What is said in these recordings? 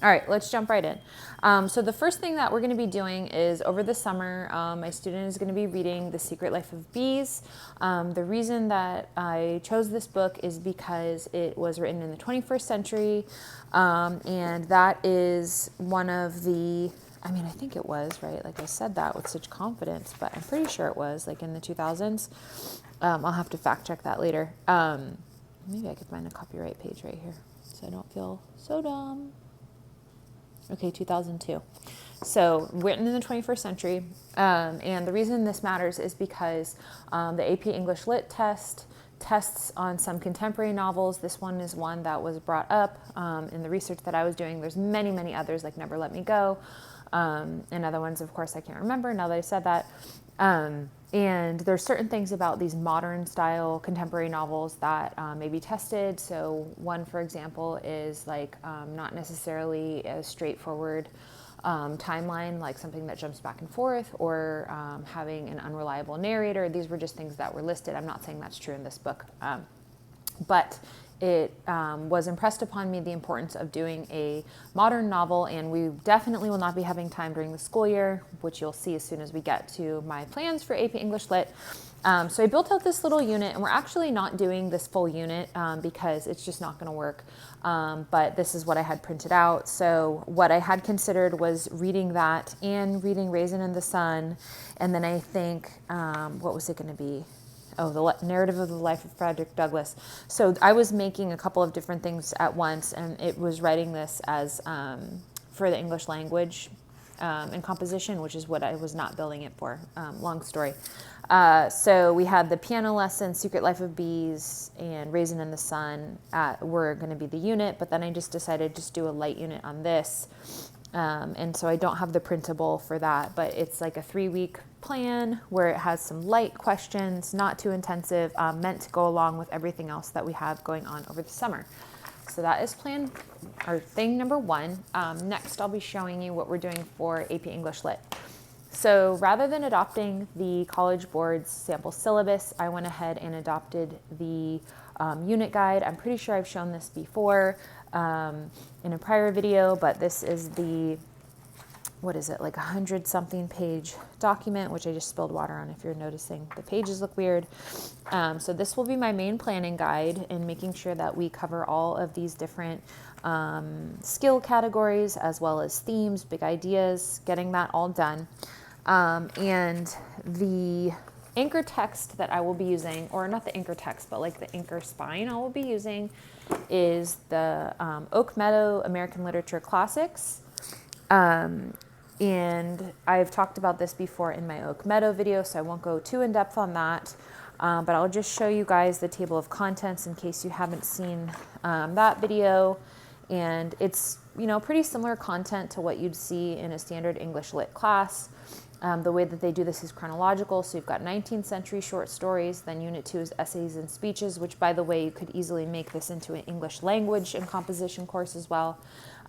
All right, let's jump right in. So the first thing that we're going to be doing is over the summer, my student is going to be reading The Secret Life of Bees. The reason that I chose this book is because it was written in the 21st century, and that is one of the, I think it was, right? Like I said that with such confidence, but I'm pretty sure it was like in the 2000s. I'll have to fact check that later. Maybe I could find a copyright page right here so I don't feel so dumb. Okay, 2002. So written in the 21st century. And the reason this matters is because the AP English Lit tests on some contemporary novels. This one is one that was brought up in the research that I was doing. There's many, many others like Never Let Me Go. And other ones, of course, I can't remember now that I said that. And there's certain things about these modern style contemporary novels that may be tested. So one, for example, is like not necessarily a straightforward timeline, like something that jumps back and forth, or having an unreliable narrator. These were just things that were listed. I'm not saying that's true in this book, but it was impressed upon me the importance of doing a modern novel, and we definitely will not be having time during the school year, which you'll see as soon as we get to my plans for AP English Lit. So I built out this little unit, and we're actually not doing this full unit because it's just not going to work. But this is what I had printed out. So what I had considered was reading that and reading Raisin in the Sun, and then I think, what was it going to be? Oh, the narrative of the life of Frederick Douglass. So I was making a couple of different things at once, and it was writing this as for the English language and composition, which is what I was not billing it for. Long story. So we had the piano lesson, Secret Life of Bees, and Raisin in the Sun were going to be the unit, but then I just decided to do a light unit on this. And so I don't have the printable for that, but it's like a 3-week plan where it has some light questions, not too intensive, meant to go along with everything else that we have going on over the summer. So that is plan or thing number 1. Next, I'll be showing you what we're doing for AP English Lit. So rather than adopting the College Board's sample syllabus, I went ahead and adopted the unit guide. I'm pretty sure I've shown this before in a prior video, but this is the, what is it, like 100-something page document, which I just spilled water on if you're noticing. The pages look weird. So this will be my main planning guide in making sure that we cover all of these different skill categories as well as themes, big ideas, getting that all done. And the anchor text that I will be using, or not the anchor text, but like the anchor spine I will be using, is the Oak Meadow American Literature Classics. And I've talked about this before in my Oak Meadow video, so I won't go too in depth on that. But I'll just show you guys the table of contents in case you haven't seen that video. And it's, pretty similar content to what you'd see in a standard English Lit class. The way that they do this is chronological. So you've got 19th century short stories, then Unit 2 is essays and speeches, which, by the way, you could easily make this into an English language and composition course as well.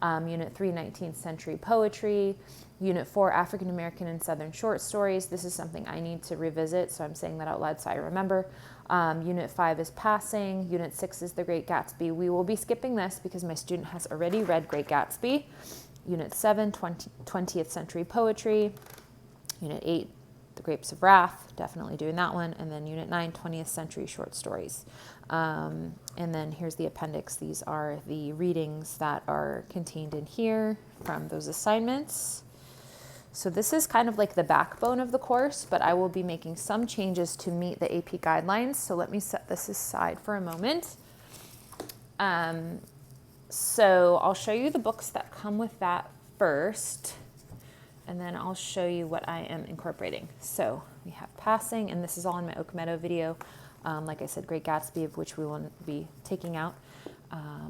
Unit 3, 19th century poetry. Unit 4, African American and Southern short stories. This is something I need to revisit, so I'm saying that out loud so I remember. Unit 5 is passing. Unit 6 is The Great Gatsby. We will be skipping this because my student has already read Great Gatsby. Unit 7, 20th century poetry. Unit 8, The Grapes of Wrath, definitely doing that one. And then Unit 9, 20th century short stories. And then here's the appendix. These are the readings that are contained in here from those assignments. So this is kind of like the backbone of the course, but I will be making some changes to meet the AP guidelines. So let me set this aside for a moment. So I'll show you the books that come with that first, and then I'll show you what I am incorporating. So we have Passing, and this is all in my Oak Meadow video. Like I said, Great Gatsby, of which we will be taking out.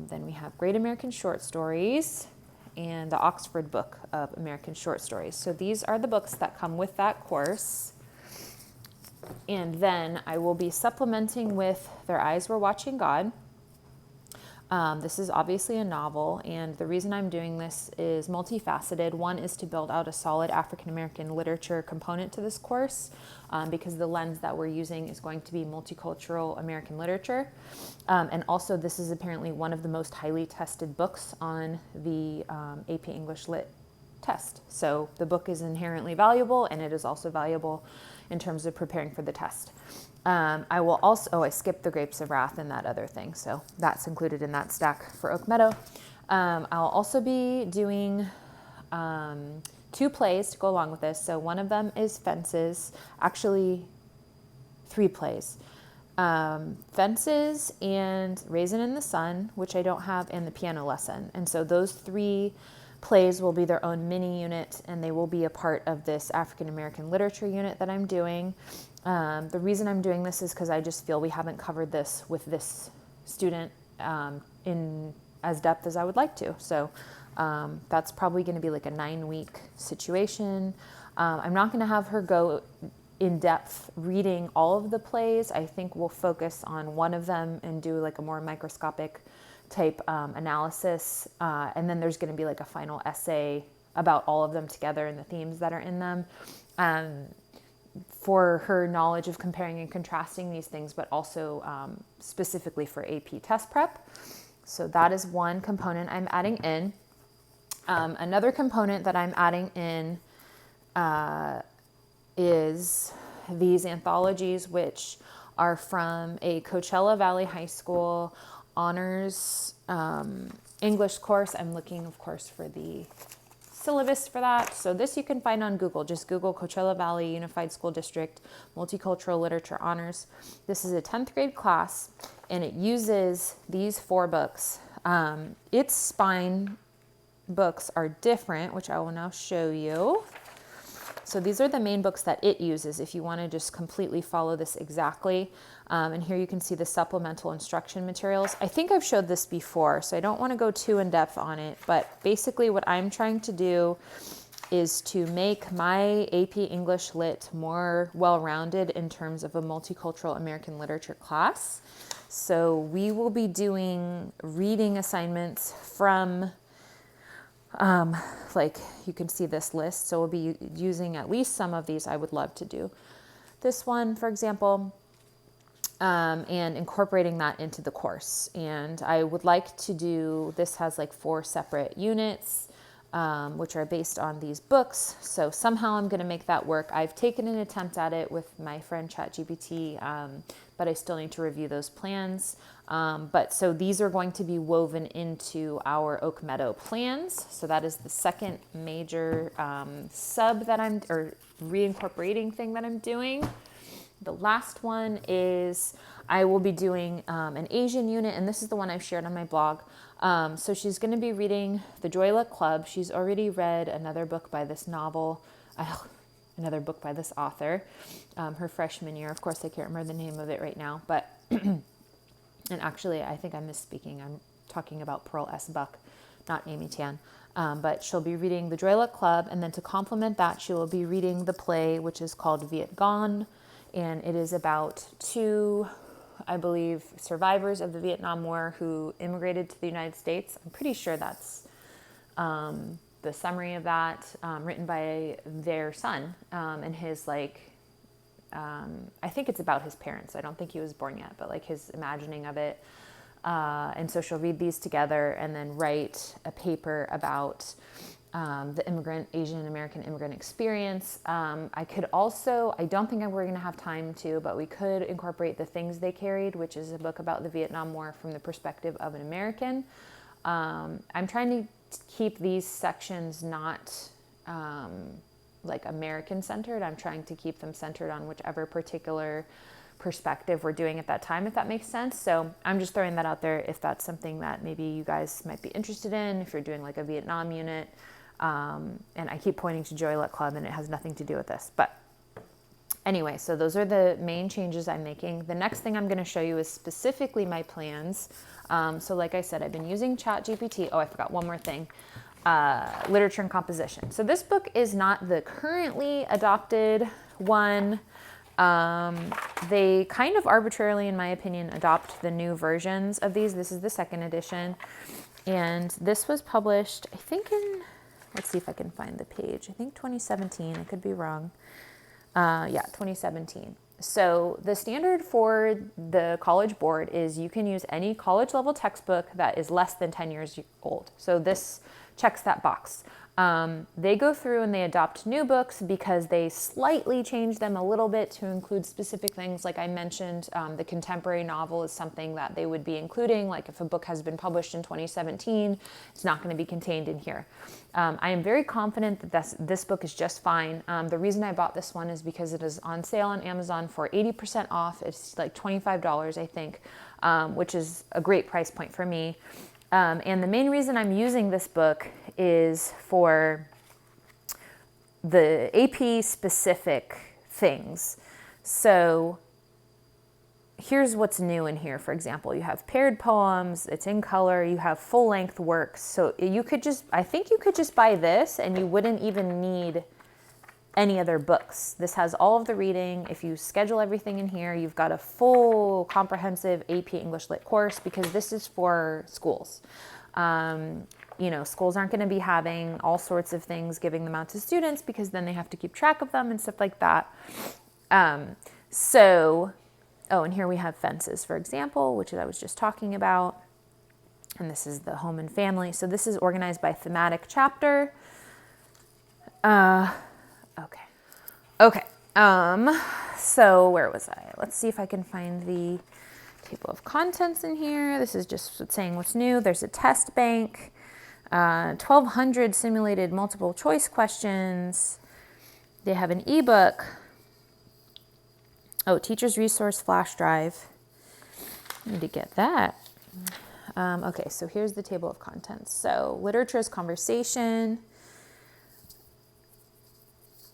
Then we have Great American Short Stories and the Oxford Book of American Short Stories. So these are the books that come with that course. And then I will be supplementing with Their Eyes Were Watching God. This is obviously a novel, and the reason I'm doing this is multifaceted. One is to build out a solid African American literature component to this course, because the lens that we're using is going to be multicultural American literature. And also, this is apparently one of the most highly tested books on the AP English Lit test. So the book is inherently valuable, and it is also valuable in terms of preparing for the test. I will also, I skipped the Grapes of Wrath and that other thing, so that's included in that stack for Oak Meadow. I'll also be doing 2 plays to go along with this. So one of them is Fences, actually 3 plays. Fences and Raisin in the Sun, which I don't have, and the Piano Lesson. And so those 3 plays will be their own mini unit, and they will be a part of this African American literature unit that I'm doing. The reason I'm doing this is because I just feel we haven't covered this with this student in as depth as I would like to. So that's probably going to be like a 9-week situation. I'm not going to have her go in depth reading all of the plays. I think we'll focus on one of them and do like a more microscopic type analysis. And then there's going to be like a final essay about all of them together and the themes that are in them. For her knowledge of comparing and contrasting these things, but also specifically for AP test prep. So that is one component I'm adding in. Another component that I'm adding in is these anthologies, which are from a Coachella Valley High School honors English course. I'm looking, of course, for the syllabus for that. So this you can find on Google. Just Google Coachella Valley Unified School District Multicultural Literature Honors. This is a 10th grade class, and it uses these 4 books. Its spine books are different, which I will now show you. So these are the main books that it uses if you want to just completely follow this exactly. And here you can see the supplemental instruction materials. I think I've showed this before, so I don't want to go too in depth on it, but basically what I'm trying to do is to make my AP English Lit more well-rounded in terms of a multicultural American literature class. So we will be doing reading assignments from like you can see this list. So we'll be using at least some of these. I would love to do this one, for example, and incorporating that into the course. And I would like to do, this has like 4 separate units, which are based on these books. So somehow I'm going to make that work. I've taken an attempt at it with my friend ChatGPT, but I still need to review those plans. But so these are going to be woven into our Oak Meadow plans. So that is the second major sub that I'm, or reincorporating thing that I'm doing. The last one is I will be doing an Asian unit, and this is the one I've shared on my blog. So she's going to be reading The Joy Luck Club. She's already read another book by this another book by this author, her freshman year. Of course, I can't remember the name of it right now, but and actually, I think I'm misspeaking. I'm talking about Pearl S. Buck, not Amy Tan. But she'll be reading The Joy Luck Club, and then to complement that, she will be reading the play, which is called Viet Gone, and it is about 2, I believe, survivors of the Vietnam War who immigrated to the United States. I'm pretty sure that's the summary of that, written by their son, and his I think it's about his parents. I don't think he was born yet, but like his imagining of it. And so she'll read these together and then write a paper about the Asian American immigrant experience. I could also, I don't think we're going to have time to, but we could incorporate The Things They Carried, which is a book about the Vietnam War from the perspective of an American. I'm trying to keep these sections not like American centered. I'm trying to keep them centered on whichever particular perspective we're doing at that time, if that makes sense. So I'm just throwing that out there if that's something that maybe you guys might be interested in, if you're doing like a Vietnam unit. And I keep pointing to Joy Luck Club, and it has nothing to do with this. But anyway, so those are the main changes I'm making. The next thing I'm going to show you is specifically my plans. So like I said, I've been using ChatGPT. Oh, I forgot one more thing. Literature and composition. So this book is not the currently adopted one. They kind of arbitrarily, in my opinion, adopt the new versions of these. This is the second edition. And this was published, I think in, let's see if I can find the page. I think 2017. I could be wrong. Yeah, 2017. So the standard for the College Board is you can use any college level textbook that is less than 10 years old. So this checks that box. They go through and they adopt new books because they slightly change them a little bit to include specific things. Like I mentioned, the contemporary novel is something that they would be including. Like if a book has been published in 2017, it's not going to be contained in here. I am very confident that this book is just fine. The reason I bought this one is because it is on sale on Amazon for 80% off. It's like $25, I think, which is a great price point for me. And the main reason I'm using this book is for the AP specific things. So here's what's new in here. For example, you have paired poems, it's in color, you have full length works. So you could just, I think you could just buy this and you wouldn't even need any other books. This has all of the reading. If you schedule everything in here, you've got a full comprehensive AP English Lit course because this is for schools. You know, schools aren't going to be having all sorts of things, giving them out to students because then they have to keep track of them and stuff like that. Oh, and here we have fences, for example, which I was just talking about. And this is the home and family. So this is organized by thematic chapter. Okay. So where was I? Let's see if I can find the table of contents in here. This is just saying what's new. There's a test bank, 1,200 simulated multiple choice questions. They have an ebook. Oh, teacher's resource flash drive. Need to get that. Okay, so here's the table of contents. So literature is conversation.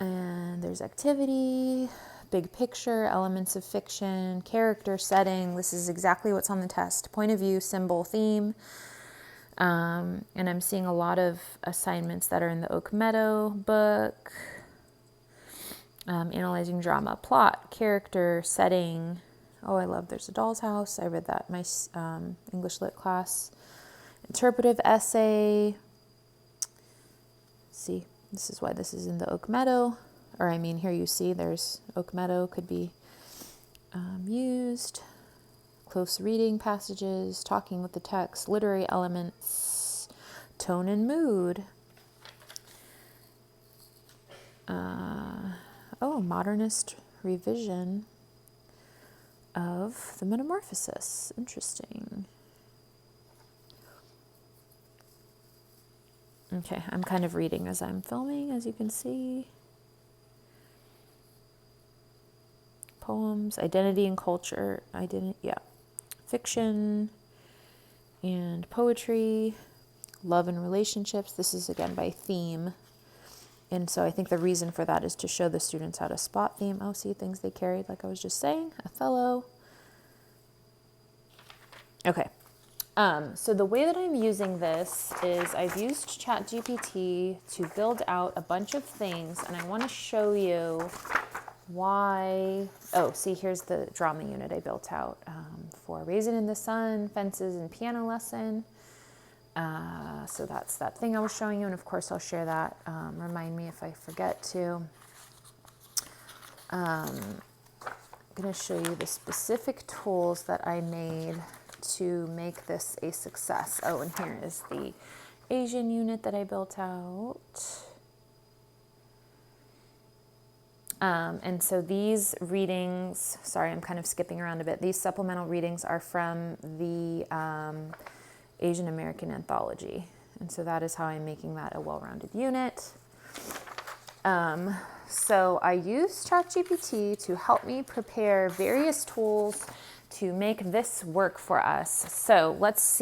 And there's activity, big picture, elements of fiction, character, setting. This is exactly what's on the test. Point of view, symbol, theme. And I'm seeing a lot of assignments that are in the Oak Meadow book. Analyzing drama, plot, character, setting. Oh, I love There's a Doll's House. I read that in my English Lit class. Interpretive essay. See. This is why this is in the Oak Meadow, or I mean, here you see there's Oak Meadow could be used. Close reading passages, talking with the text, literary elements, tone and mood. Modernist revision of the Metamorphosis. Interesting. Okay, I'm kind of reading as I'm filming, as you can see. Poems, identity and culture, fiction and poetry, love and relationships. This is again by theme. And so I think the reason for that is to show the students how to spot theme. Oh, see things they carried, like I was just saying, Othello. Okay. So the way that I'm using this is I've used ChatGPT to build out a bunch of things, and I want to show you why. Oh, see, here's the drama unit I built out for Raisin in the Sun, Fences, and Piano Lesson. So that's that thing I was showing you, and of course I'll share that. Remind me if I forget to. I'm going to show you the specific tools that I made to make this a success. Oh, and here is the Asian unit that I built out. And so these readings, sorry, I'm kind of skipping around a bit. These supplemental readings are from the Asian American Anthology. And so that is how I'm making that a well-rounded unit. So I used ChatGPT to help me prepare various tools to make this work for us. So let's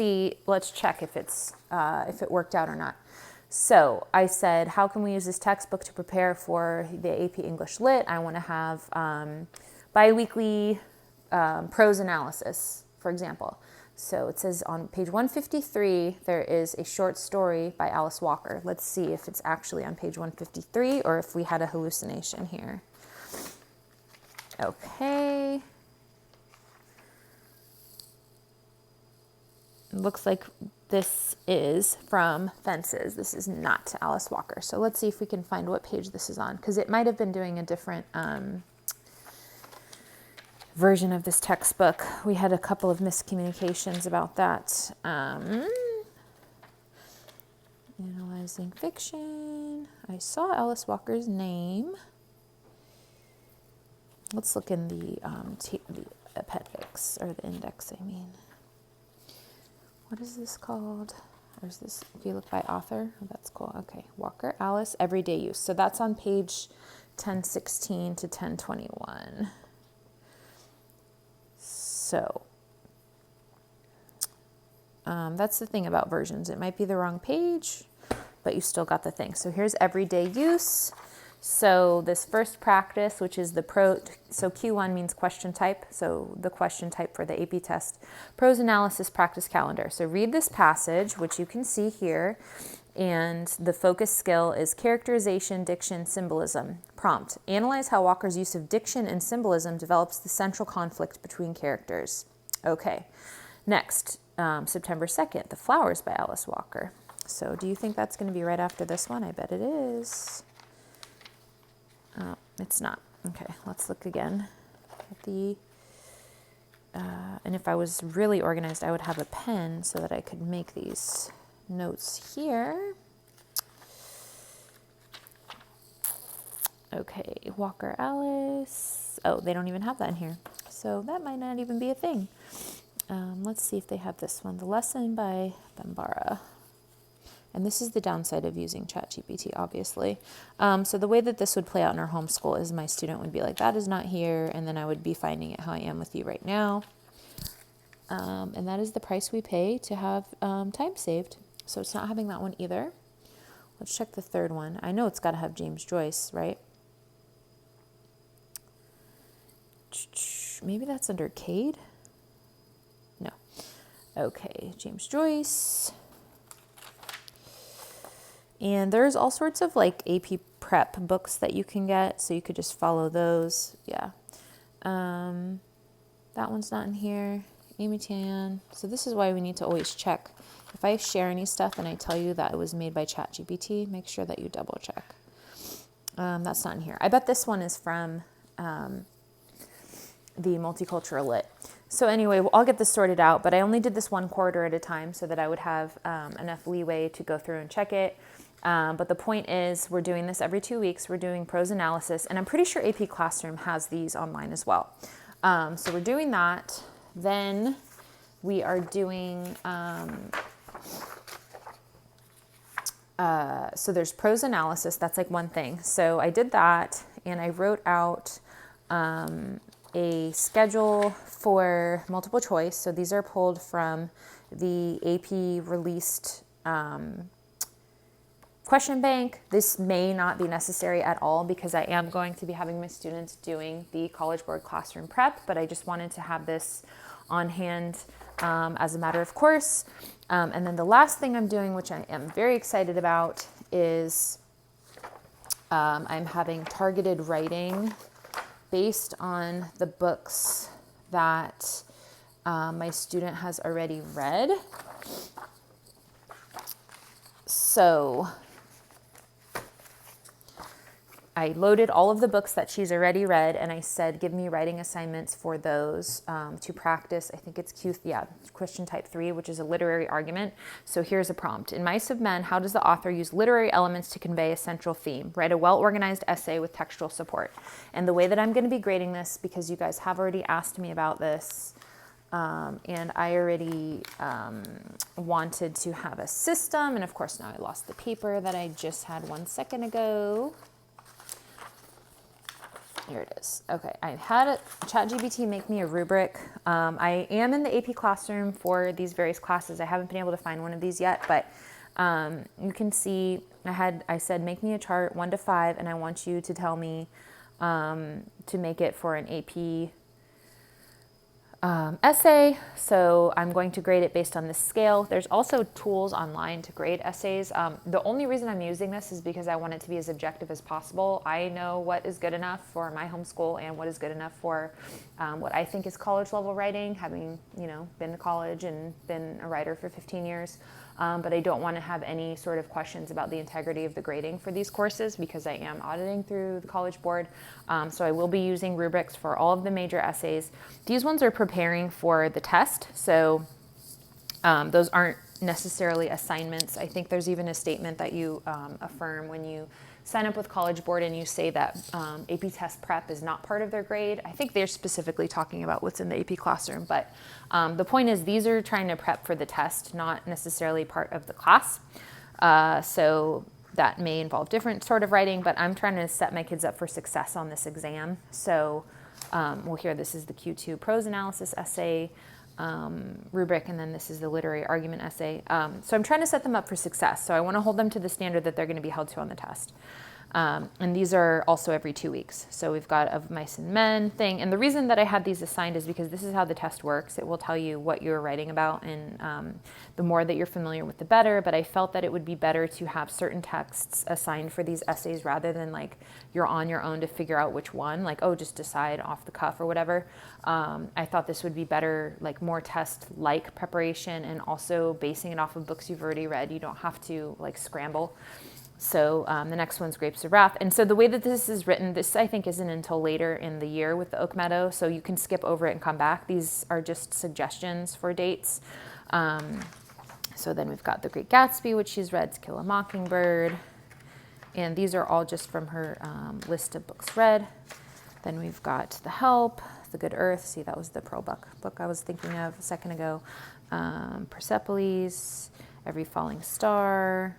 check if it worked out or not. So I said, how can we use this textbook to prepare for the AP English Lit? I want to have bi-weekly prose analysis, for example. So it says on page 153, there is a short story by Alice Walker. Let's see if it's actually on page 153 or if we had a hallucination here. Okay. It looks like this is from Fences. This is not Alice Walker. So let's see if we can find what page this is on, because it might have been doing a different version of this textbook. We had a couple of miscommunications about that. Analyzing fiction. I saw Alice Walker's name. Let's look in the appendix, or the index, I mean. What is this called? Or is this, if you look by author? Oh, that's cool. Okay, Walker, Alice, Everyday Use. So that's on page 1016 to 1021. So that's the thing about versions. It might be the wrong page, but you still got the thing. So here's Everyday Use. So this first practice, which is so Q1 means question type. So the question type for the AP test, prose analysis practice calendar. So read this passage, which you can see here. And the focus skill is characterization, diction, symbolism. Prompt, analyze how Walker's use of diction and symbolism develops the central conflict between characters. Okay, next, September 2nd, The Flowers by Alice Walker. So do you think that's going to be right after this one? I bet it is. Oh, it's not. Okay, let's look again at the, and if I was really organized, I would have a pen so that I could make these notes here. Okay, Walker, Alice. Oh, they don't even have that in here. So that might not even be a thing. Let's see if they have this one. The Lesson by Bambara. And this is the downside of using ChatGPT, obviously. So the way that this would play out in our homeschool is my student would be like, that is not here. And then I would be finding it how I am with you right now. And that is the price we pay to have time saved. So it's not having that one either. Let's check the third one. I know it's got to have James Joyce, right? Maybe that's under Cade? No. Okay, James Joyce. And there's all sorts of like AP prep books that you can get, so you could just follow those. Yeah. That one's not in here. Amy Tan. So this is why we need to always check. If I share any stuff and I tell you that it was made by ChatGPT, make sure that you double check. That's not in here. I bet this one is from the Multicultural Lit. So anyway, I'll get this sorted out, but I only did this one quarter at a time so that I would have enough leeway to go through and check it. But the point is, we're doing this every 2 weeks. We're doing prose analysis, and I'm pretty sure AP Classroom has these online as well. So we're doing that. Then we are doing, so there's prose analysis. That's like one thing. So I did that, and I wrote out a schedule for multiple choice. So these are pulled from the AP released question bank. This may not be necessary at all because I am going to be having my students doing the College Board classroom prep, but I just wanted to have this on hand as a matter of course. And then the last thing I'm doing, which I am very excited about, is I'm having targeted writing based on the books that my student has already read. So I loaded all of the books that she's already read, and I said, give me writing assignments for those to practice. I think it's question type 3, which is a literary argument. So here's a prompt. In Mice of Men, how does the author use literary elements to convey a central theme? Write a well-organized essay with textual support. And the way that I'm going to be grading this, because you guys have already asked me about this, and I already wanted to have a system, and of course now I lost the paper that I just had 1 second ago. Here it is. Okay, I had ChatGPT make me a rubric. I am in the AP Classroom for these various classes. I haven't been able to find one of these yet, but you can see I said make me a chart 1 to 5, and I want you to tell me to make it for an AP essay. So I'm going to grade it based on this scale. There's also tools online to grade essays. The only reason I'm using this is because I want it to be as objective as possible. I know what is good enough for my homeschool and what is good enough for what I think is college level writing, having, been to college and been a writer for 15 years. But I don't want to have any sort of questions about the integrity of the grading for these courses because I am auditing through the College Board. So I will be using rubrics for all of the major essays. These ones are preparing for the test, so those aren't necessarily assignments. I think there's even a statement that you affirm when you sign up with College Board and you say that AP Test Prep is not part of their grade. I think they're specifically talking about what's in the AP Classroom, but the point is these are trying to prep for the test, not necessarily part of the class. So that may involve different sort of writing, but I'm trying to set my kids up for success on this exam. So, here, this is the Q2 prose analysis essay rubric, and then this is the literary argument essay. So I'm trying to set them up for success. So I want to hold them to the standard that they're going to be held to on the test. And these are also every 2 weeks. So we've got Of Mice and Men thing. And the reason that I had these assigned is because this is how the test works. It will tell you what you're writing about, and the more that you're familiar with, the better. But I felt that it would be better to have certain texts assigned for these essays rather than like you're on your own to figure out which one, like, oh, just decide off the cuff or whatever. I thought this would be better, like more test-like preparation, and also basing it off of books you've already read. You don't have to like scramble. So the next one's Grapes of Wrath. And so the way that this is written, this I think isn't until later in the year with the Oak Meadow, so you can skip over it and come back. These are just suggestions for dates. So then we've got The Great Gatsby, which she's read, To Kill a Mockingbird. And these are all just from her list of books read. Then we've got The Help, The Good Earth. See, that was the Pearl book I was thinking of a second ago. Persepolis, Every Falling Star,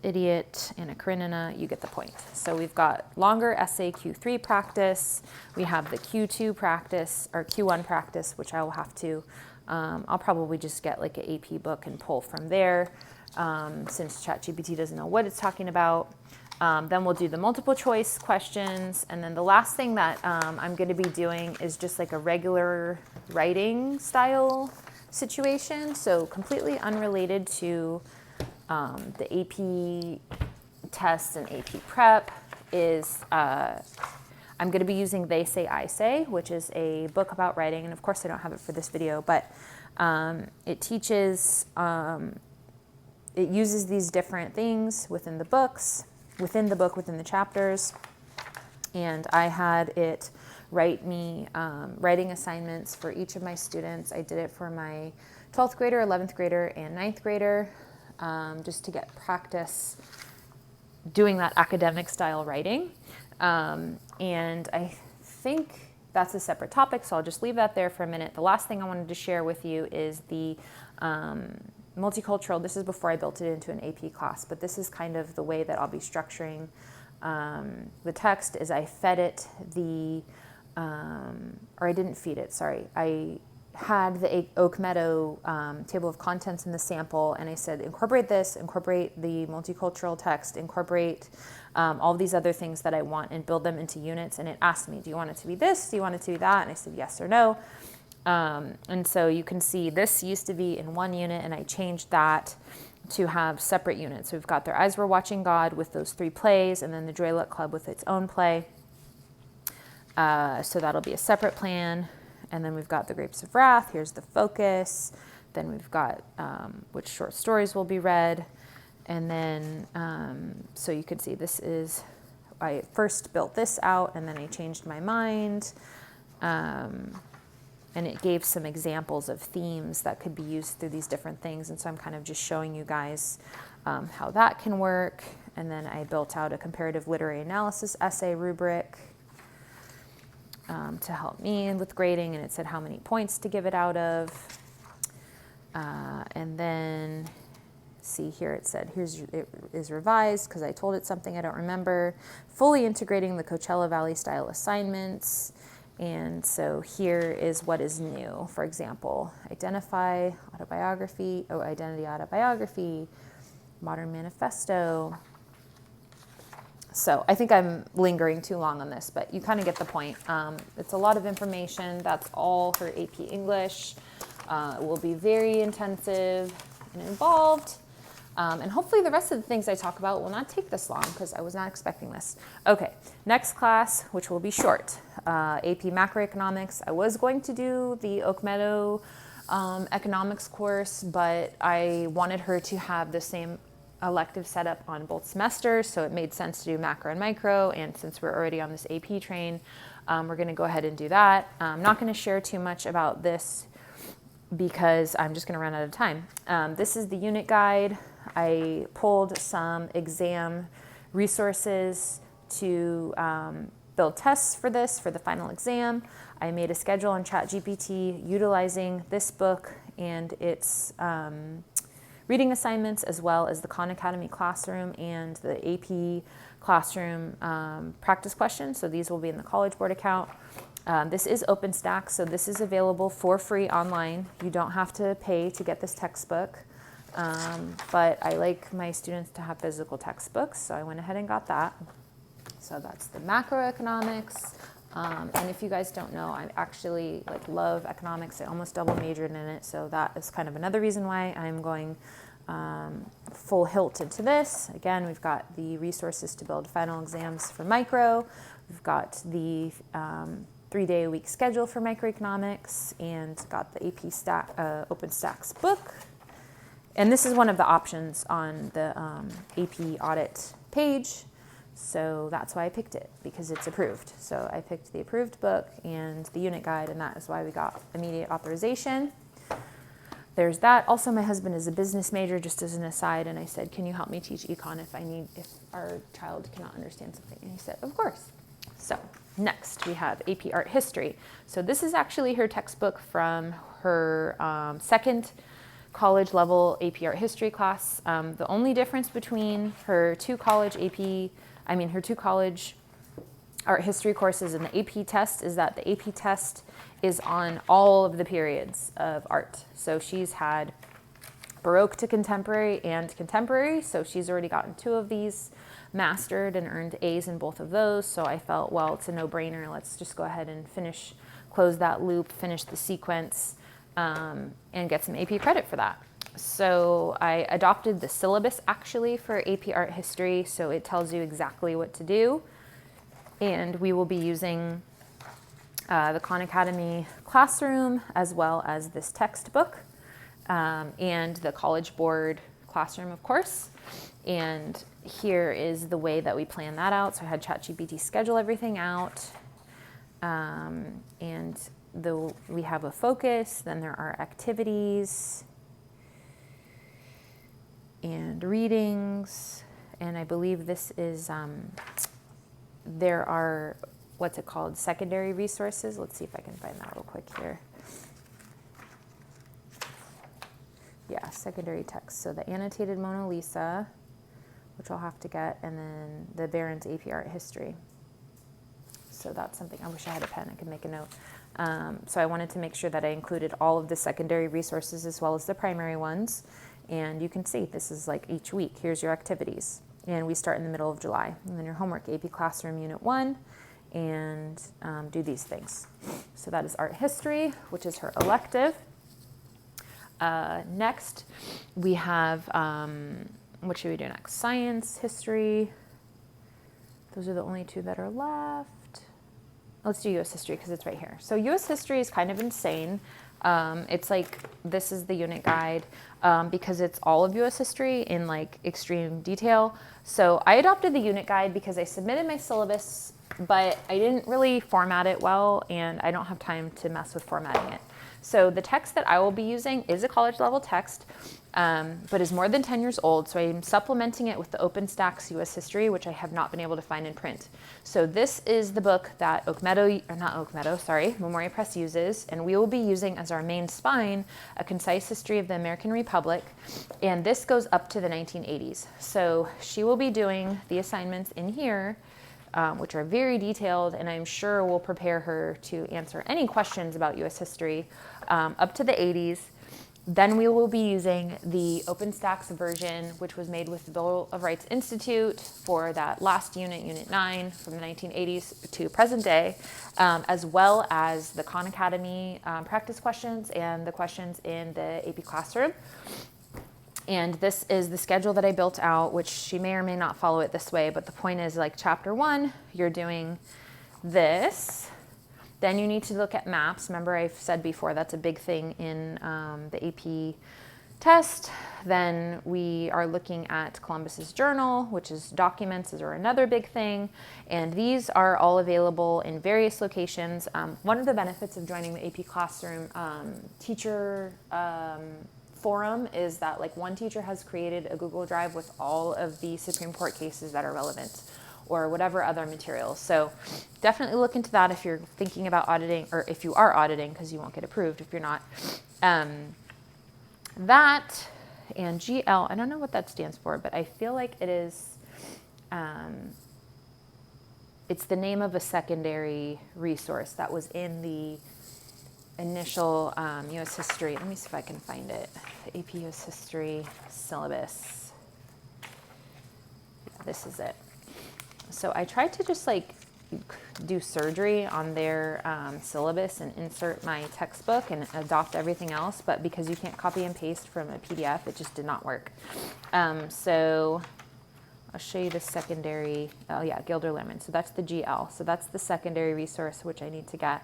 Idiot, Anna Karenina, you get the point. So we've got longer essay Q3 practice. We have the Q2 practice, or Q1 practice, which I will have to, I'll probably just get like an AP book and pull from there, since ChatGPT doesn't know what it's talking about. Then we'll do the multiple choice questions. And then the last thing that I'm going to be doing is just like a regular writing style situation. So completely unrelated to the AP tests and AP prep is I'm going to be using They Say, I Say, which is a book about writing. And of course, I don't have it for this video, but it teaches, it uses these different things within the books, within the chapters. And I had it write me writing assignments for each of my students. I did it for my 12th grader, 11th grader, and 9th grader. Just to get practice doing that academic style writing. And I think that's a separate topic, so I'll just leave that there for a minute. The last thing I wanted to share with you is the multicultural. This is before I built it into an AP class, but this is kind of the way that I'll be structuring the text. Is I fed it or I didn't feed it, sorry. I had the Oak Meadow table of contents in the sample, and I said, incorporate this, incorporate the multicultural text, incorporate all these other things that I want, and build them into units. And it asked me, do you want it to be this? Do you want it to be that? And I said yes or no. And so you can see this used to be in one unit, and I changed that to have separate units. So we've got Their Eyes Were Watching God with those 3 plays, and then the Joy Luck Club with its own play. So that'll be a separate plan. And then we've got The Grapes of Wrath. Here's the focus. Then we've got which short stories will be read. And then, so you can see this is, I first built this out, and then I changed my mind. And it gave some examples of themes that could be used through these different things. And so I'm kind of just showing you guys how that can work. And then I built out a comparative literary analysis essay rubric to help me with grading, and it said how many points to give it out of. And then see here, it said, it is revised because I told it something I don't remember. Fully integrating the Coachella Valley style assignments. And so here is what is new. For example, identity autobiography, modern manifesto. So I think I'm lingering too long on this, but you kind of get the point. It's a lot of information. That's all her AP English. It will be very intensive and involved. And hopefully the rest of the things I talk about will not take this long because I was not expecting this. Okay, next class, which will be short, AP Macroeconomics. I was going to do the Oak Meadow economics course, but I wanted her to have the same elective setup on both semesters, so it made sense to do macro and micro, and since we're already on this AP train, we're going to go ahead and do that. I'm not going to share too much about this because I'm just going to run out of time. This is the unit guide. I pulled some exam resources to build tests for this for the final exam. I made a schedule on ChatGPT utilizing this book and its reading assignments, as well as the Khan Academy classroom and the AP classroom practice questions. So these will be in the College Board account. This is OpenStax, so this is available for free online. You don't have to pay to get this textbook, but I like my students to have physical textbooks, so I went ahead and got that. So that's the macroeconomics. And if you guys don't know, I actually love economics. I almost double majored in it, so that is kind of another reason why I'm going full hilt into this. Again, we've got the resources to build final exams for micro. We've got the 3-day-a-week schedule for microeconomics, and got the AP OpenStax book. And this is one of the options on the AP audit page. So that's why I picked it, because it's approved. So I picked the approved book and the unit guide, and that is why we got immediate authorization. There's that. Also, my husband is a business major, just as an aside, and I said, can you help me teach econ if our child cannot understand something? And he said, of course. So next we have AP Art History. So this is actually her textbook from her second college level AP Art History class. The only difference between her two college art history courses and the AP test is that the AP test is on all of the periods of art. So she's had Baroque to contemporary and contemporary, so she's already gotten 2 of these mastered and earned A's in both of those. So I felt, well, it's a no-brainer. Let's just go ahead and close that loop, finish the sequence, and get some AP credit for that. So I adopted the syllabus actually for AP Art History, so it tells you exactly what to do. And we will be using the Khan Academy classroom, as well as this textbook, and the College Board classroom, of course. And here is the way that we plan that out. So I had ChatGPT schedule everything out, and we have a focus, then there are activities and readings, and I believe this is, there are, what's it called, secondary resources. Let's see if I can find that real quick here. Yeah, secondary text. So the annotated Mona Lisa, which I'll have to get, and then the Barron's AP Art History. So that's something, I wish I had a pen, I could make a note. So I wanted to make sure that I included all of the secondary resources as well as the primary ones. And you can see this is like each week. Here's your activities. And we start in the middle of July. And then your homework, AP Classroom Unit 1, and do these things. So that is Art History, which is her elective. Next, we have, what should we do next? Science, History. Those are the only 2 that are left. Let's do U.S. History because it's right here. So U.S. History is kind of insane. It's like, this is the unit guide because it's all of U.S. history in like extreme detail. So I adopted the unit guide because I submitted my syllabus, but I didn't really format it well, and I don't have time to mess with formatting it. So the text that I will be using is a college level text, but is more than 10 years old. So I'm supplementing it with the OpenStax U.S. History, which I have not been able to find in print. So this is the book that Memoria Press uses, and we will be using as our main spine a concise history of the American Republic, and this goes up to the 1980s. So she will be doing the assignments in here, which are very detailed, and I'm sure will prepare her to answer any questions about U.S. history up to the 80s. Then we will be using the OpenStax version, which was made with the Bill of Rights Institute for that last unit, Unit 9, from the 1980s to present day, as well as the Khan Academy practice questions and the questions in the AP Classroom. And this is the schedule that I built out, which she may or may not follow it this way, but the point is, like, chapter 1, you're doing this. Then you need to look at maps. Remember, I've said before that's a big thing in the AP test. Then we are looking at Columbus's journal, which is documents, are another big thing. And these are all available in various locations. One of the benefits of joining the AP Classroom teacher forum is that, like, one teacher has created a Google Drive with all of the Supreme Court cases that are relevant, or whatever other materials. So definitely look into that if you're thinking about auditing, or if you are auditing, because you won't get approved if you're not. That and GL, I don't know what that stands for, but I feel like it is, it's the name of a secondary resource that was in the initial U.S. history. Let me see if I can find it. The AP U.S. history syllabus. Yeah, this is it. So I tried to just, like, do surgery on their syllabus and insert my textbook and adopt everything else, but because you can't copy and paste from a PDF, it just did not work. So I'll show you the secondary, oh yeah, Gilder Lemon. So that's the GL. So that's the secondary resource, which I need to get.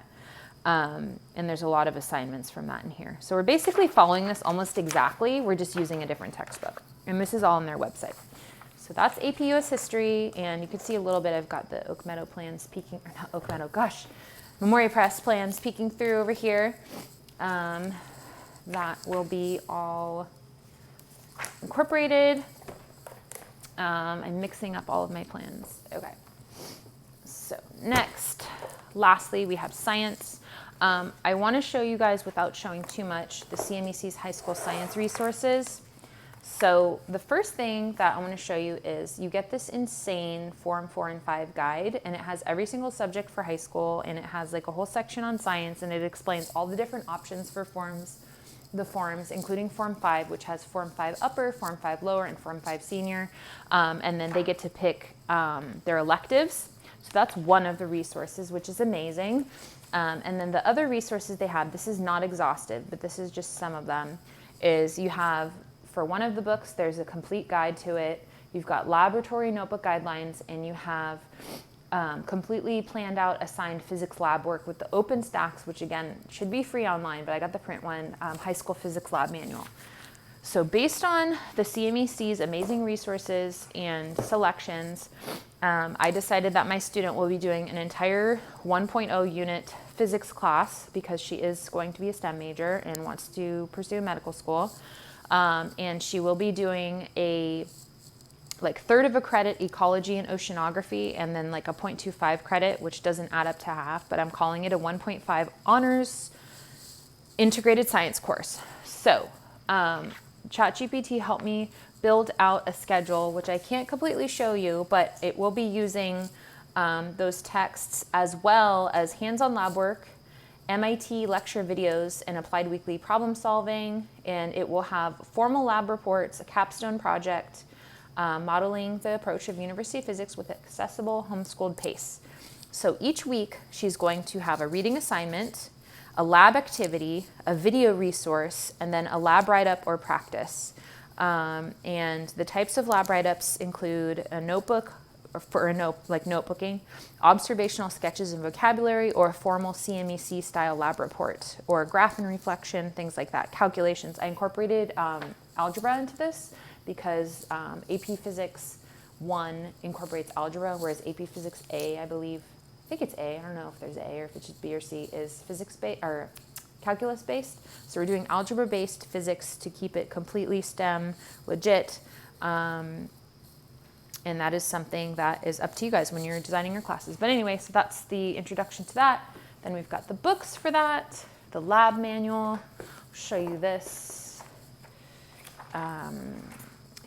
And there's a lot of assignments from that in here. So we're basically following this almost exactly. We're just using a different textbook. And this is all on their website. So that's AP US History, and you can see a little bit. I've got the Oak Meadow plans peeking, or not Oak Meadow, gosh, Memory Press plans peeking through over here. That will be all incorporated. I'm mixing up all of my plans. Okay. So next, lastly, we have science. I want to show you guys, without showing too much, the CMEC's high school science resources. So the first thing that I want to show you is you get this insane Form 4 and 5 guide, and it has every single subject for high school, and it has, like, a whole section on science, and it explains all the different options for forms, including Form 5, which has Form 5 upper, Form 5 lower, and Form 5 senior. And then they get to pick their electives. So that's one of the resources, which is amazing. And then the other resources they have, this is not exhaustive, but this is just some of them, is you have, for one of the books, there's a complete guide to it. You've got laboratory notebook guidelines, and you have completely planned out assigned physics lab work with the OpenStax, which again should be free online, but I got the print one, high school physics lab manual. So based on the CMEC's amazing resources and selections, I decided that my student will be doing an entire 1.0 unit physics class, because she is going to be a STEM major and wants to pursue medical school. And she will be doing a, like, third of a credit ecology and oceanography, and then, like, a 0.25 credit, which doesn't add up to half, but I'm calling it a 1.5 honors integrated science course. So ChatGPT helped me build out a schedule, which I can't completely show you, but it will be using those texts, as well as hands-on lab work, MIT lecture videos, and applied weekly problem solving. And it will have formal lab reports, a capstone project, modeling the approach of university physics with accessible homeschooled pace. So each week she's going to have a reading assignment, a lab activity, a video resource, and then a lab write-up or practice. And the types of lab write-ups include a notebook, like notebooking, observational sketches and vocabulary, or a formal CMEC style lab report, or graph and reflection, things like that, calculations. I incorporated algebra into this because AP Physics 1 incorporates algebra, whereas AP Physics A, I think it's A, I don't know if there's A or if it's just B or C, is physics-based or calculus-based. So we're doing algebra-based physics to keep it completely STEM, legit. And that is something that is up to you guys when you're designing your classes. But anyway, so that's the introduction to that. Then we've got the books for that, the lab manual. I'll show you this.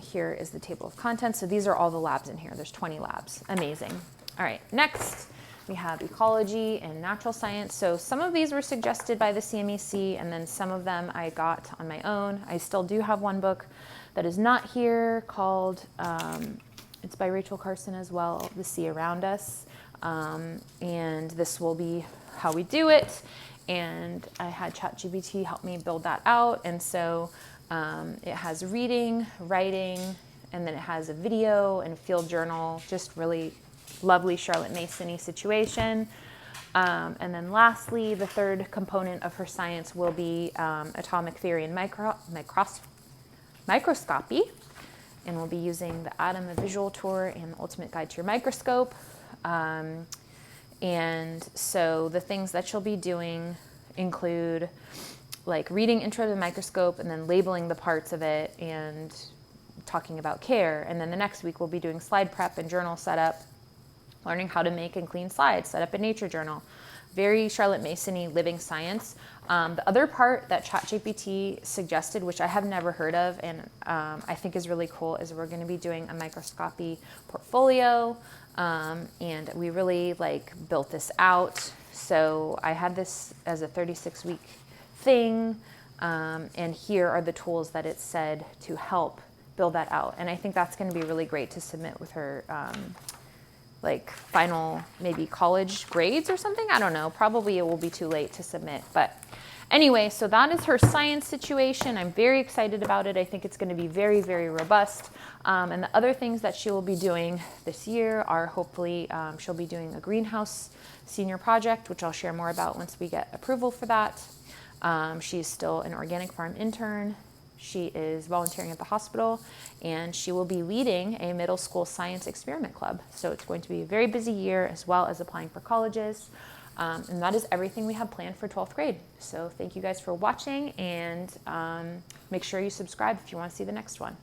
Here is the table of contents. So these are all the labs in here. There's 20 labs. Amazing. All right, next, We have ecology and natural science. So some of these were suggested by the CMEC, and then some of them I got on my own. I still do have one book that is not here called, it's by Rachel Carson as well, The Sea Around Us. And this will be how we do it. And I had ChatGPT help me build that out. And so it has reading, writing, and then it has a video and a field journal, just really lovely Charlotte Mason-y situation. And then lastly, the third component of her science will be atomic theory and microscopy. And we'll be using the Atom, a Visual Tour, and the Ultimate Guide to Your Microscope. And so the things that she'll be doing include like reading Intro to the Microscope and then labeling the parts of it and talking about care. And then the next week we'll be doing slide prep and journal setup, learning how to make and clean slides, set up a nature journal. Very Charlotte Mason-y living science. The other part that ChatGPT suggested, which I have never heard of and I think is really cool, is we're going to be doing a microscopy portfolio. And we really like built this out. So I had this as a 36-week thing. And here are the tools that it said to help build that out. And I think that's going to be really great to submit with her like final maybe college grades or something. I don't know. Probably it will be too late to submit. But anyway, so that is her science situation. I'm very excited about it. I think it's going to be very, very robust. And the other things that she will be doing this year are hopefully she'll be doing a greenhouse senior project, which I'll share more about once we get approval for that. She's still an organic farm intern. She is volunteering at the hospital, and she will be leading a middle school science experiment club. So it's going to be a very busy year, as well as applying for colleges. And that is everything we have planned for 12th grade. So thank you guys for watching, and make sure you subscribe if you want to see the next one.